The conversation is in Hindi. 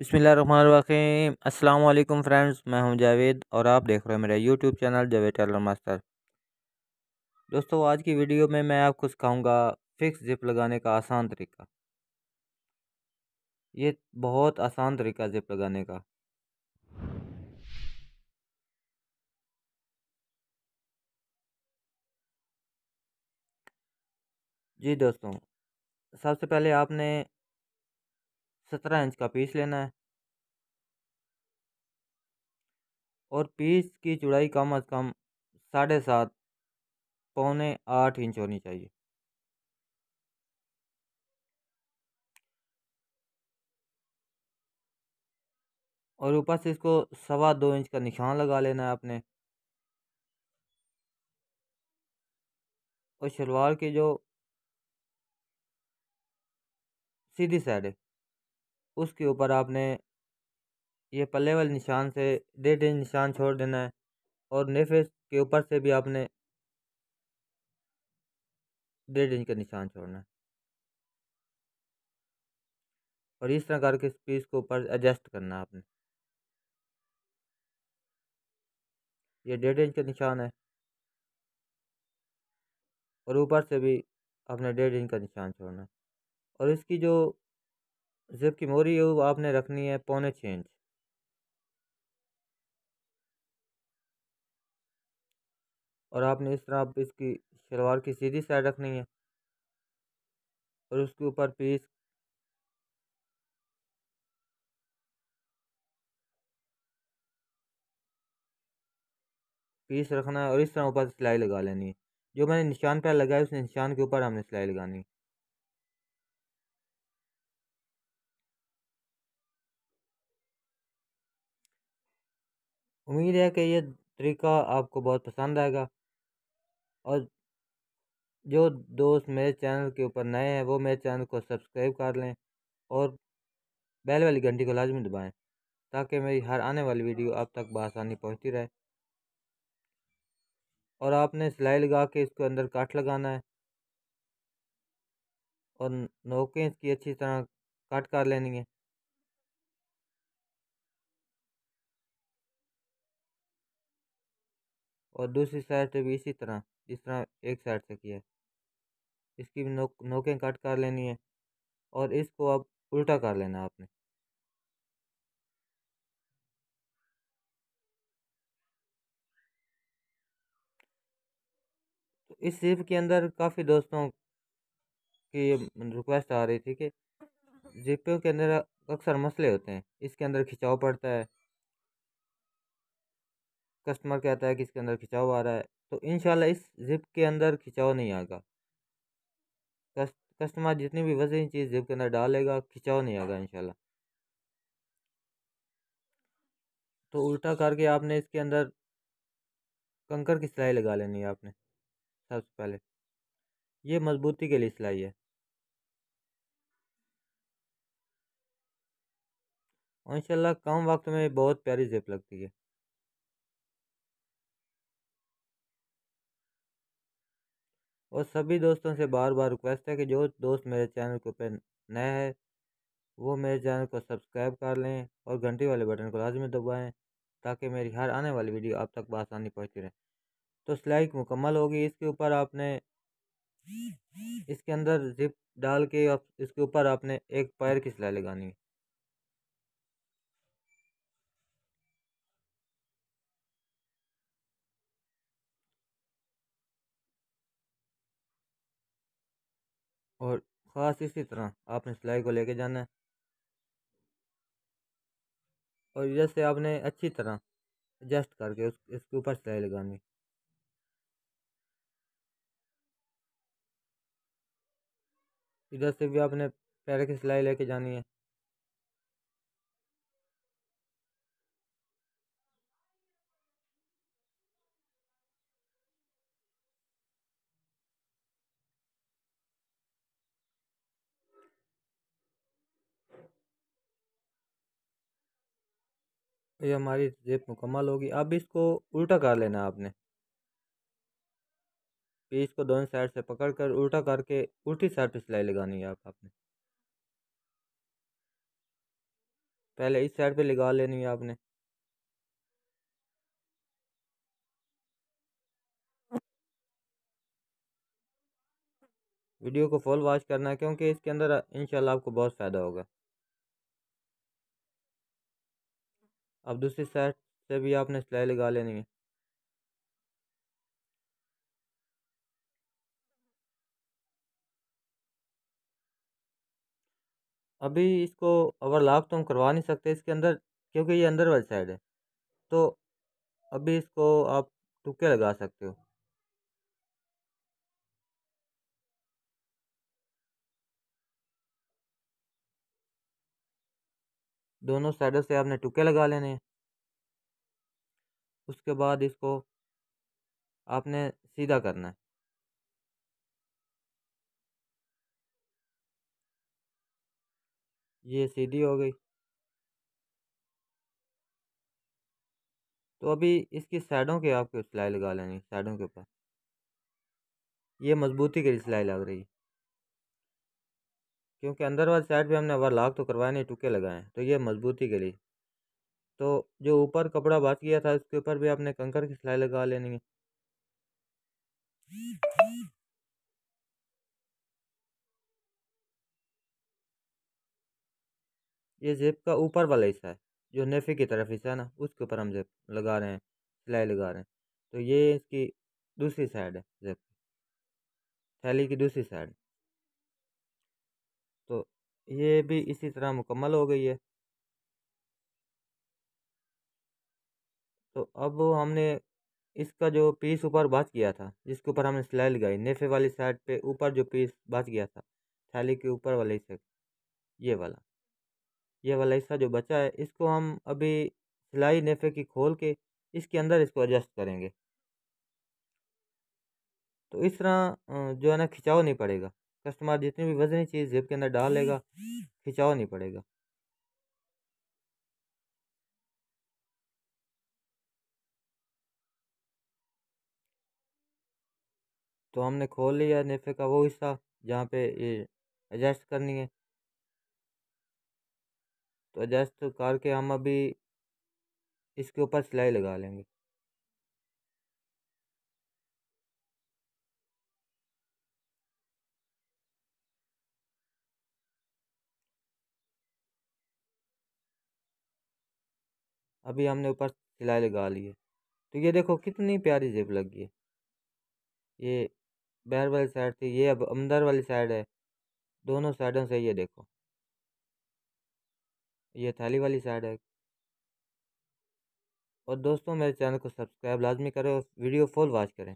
बिस्मिल्लाहिर्रहमानिर्रहीम। अस्सलाम वालेकुम फ्रेंड्स, मैं हूं जावेद और आप देख रहे हो मेरा YouTube channel Javed tailor master. दोस्तों, आज की वीडियो में मैं आपको सिखाऊंगा फिक्स जिप लगाने का आसान तरीका। ये बहुत आसान तरीका जिप लगाने का। जी दोस्तों, सबसे पहले आपने 17 इंच का पीस लेना है और पीस की चौड़ाई कम अज़ कम 7.5 पौने 8 इंच होनी चाहिए। और ऊपर से इसको 2.25 इंच का निशान लगा लेना है आपने। और शलवार की जो सीधी साइड है उसके ऊपर आपने ये पल्ले वाले निशान से 1.5 इंच निशान छोड़ देना है और नेफे के ऊपर से भी आपने 1.5 इंच का निशान छोड़ना है। और इस तरह करके इस पीस को ऊपर एडजस्ट करना है आपने। ये 1.5 इंच का निशान है और ऊपर से भी आपने 1.5 इंच का निशान छोड़ना है। और इसकी जो जिप की मोरी है वो आपने रखनी है पौने 6 इंच। और आपने इस तरह आप इसकी शलवार की सीधी साइड रखनी है और उसके ऊपर पीस रखना है और इस तरह ऊपर से सिलाई लगा लेनी है। जो मैंने निशान पर लगाया उस निशान के ऊपर हमने सिलाई लगानी है। उम्मीद है कि ये तरीका आपको बहुत पसंद आएगा। और जो दोस्त मेरे चैनल के ऊपर नए हैं वो मेरे चैनल को सब्सक्राइब कर लें और बेल वाली घंटी को लाजमी दबाएं ताकि मेरी हर आने वाली वीडियो आप तक बआसानी पहुंचती रहे। और आपने सिलाई लगा के इसके अंदर काट लगाना है और नोकें इसकी अच्छी तरह कट कर लेनी है। और दूसरी साइड से भी इसी तरह जिस तरह एक साइड से किया है इसकी भी नोकें कट कर लेनी है और इसको अब उल्टा कर लेना है आपने। तो इस जिप के अंदर काफ़ी दोस्तों की रिक्वेस्ट आ रही थी कि जिपों के अंदर अक्सर मसले होते हैं, इसके अंदर खिंचाव पड़ता है, कस्टमर कहता है कि इसके अंदर खिंचाव आ रहा है। तो इंशाल्लाह इस जिप के अंदर खिंचाव नहीं आएगा। कस्टमर जितनी भी वजनी चीज़ जिप के अंदर डालेगा खिंचाव नहीं आएगा इंशाल्लाह। तो उल्टा करके आपने इसके अंदर कंकर की सिलाई लगा लेनी है आपने सबसे पहले। ये मजबूती के लिए सिलाई है और इंशाल्लाह कम वक्त में बहुत प्यारी जिप लगती है। और सभी दोस्तों से बार बार रिक्वेस्ट है कि जो दोस्त मेरे चैनल के ऊपर नए हैं वो मेरे चैनल को सब्सक्राइब कर लें और घंटी वाले बटन को लाजमी दबाएं ताकि मेरी हर आने वाली वीडियो आप तक बआसानी पहुंचती रहे। तो सिलाई मुकम्मल होगी। इसके ऊपर आपने इसके अंदर जिप डाल के इसके ऊपर आपने एक पैर की सिलाई लगानी है। और ख़ास इसी तरह आपने सिलाई को लेके जाना है और इधर से आपने अच्छी तरह एडजस्ट करके इसके ऊपर सिलाई लगानी है। इधर से भी आपने पैर की सिलाई लेके जानी है। ये हमारी जिप मुकम्मल होगी। अब इसको उल्टा कर लेना है आपने। पीस को दोनों साइड से पकड़ कर उल्टा करके उल्टी साइड पे सिलाई लगानी है आपने। पहले इस साइड पे लगा लेनी है आपने। वीडियो को फुल वॉच करना है क्योंकि इसके अंदर इंशाल्लाह आपको बहुत फ़ायदा होगा। अब दूसरी साइड से भी आपने सिलाई लगा लेनी है। अभी इसको ओवरलॉक तो हम करवा नहीं सकते इसके अंदर, क्योंकि ये अंदर वाली साइड है। तो अभी इसको आप तुक्के लगा सकते हो। दोनों साइडों से आपने तुक्के लगा लेने हैं। उसके बाद इसको आपने सीधा करना है। ये सीधी हो गई। तो अभी इसकी साइडों के आपको सिलाई लगा लेनी है, साइडों के ऊपर। ये मजबूती के लिए सिलाई लग रही है, क्योंकि अंदर वाली साइड पे हमने ओवरलॉक तो करवाए नहीं, टुके लगाए हैं, तो ये मजबूती के लिए। तो जो ऊपर कपड़ा बच गया था उसके ऊपर भी आपने कंकर की सिलाई लगा लेनी है। ये जेब का ऊपर वाला हिस्सा है, जो नेफे की तरफ हिस्सा है ना, उसके ऊपर हम जेब लगा रहे हैं, सिलाई लगा रहे हैं। तो ये इसकी दूसरी साइड है, जेब की, थैली की दूसरी साइड। तो ये भी इसी तरह मुकम्मल हो गई है। तो अब हमने इसका जो पीस ऊपर बच गया था, जिसके ऊपर हमने सिलाई लगाई नेफे वाली साइड पे, ऊपर जो पीस बच गया था थैली के ऊपर वाले हिस्से, ये वाला हिस्सा जो बचा है, इसको हम अभी सिलाई नेफे की खोल के इसके अंदर इसको एडजस्ट करेंगे। तो इस तरह जो है ना, खिंचाव नहीं पड़ेगा। कस्टमर जितनी भी वजनी चीज़ जेब के अंदर डालेगा, खिंचाव नहीं पड़ेगा। तो हमने खोल लिया नेफे का वो हिस्सा जहाँ पे ये एडजस्ट करनी है। तो एडजस्ट करके हम अभी इसके ऊपर सिलाई लगा लेंगे। अभी हमने ऊपर सिलाई लगा ली है। तो ये देखो कितनी प्यारी जेब लगी है। ये बैर वाली साइड थी, ये अब अंदर वाली साइड है। दोनों साइडों से ये देखो, ये थैली वाली साइड है। और दोस्तों मेरे चैनल को सब्सक्राइब लाजमी करें और वीडियो फुल वॉच करें।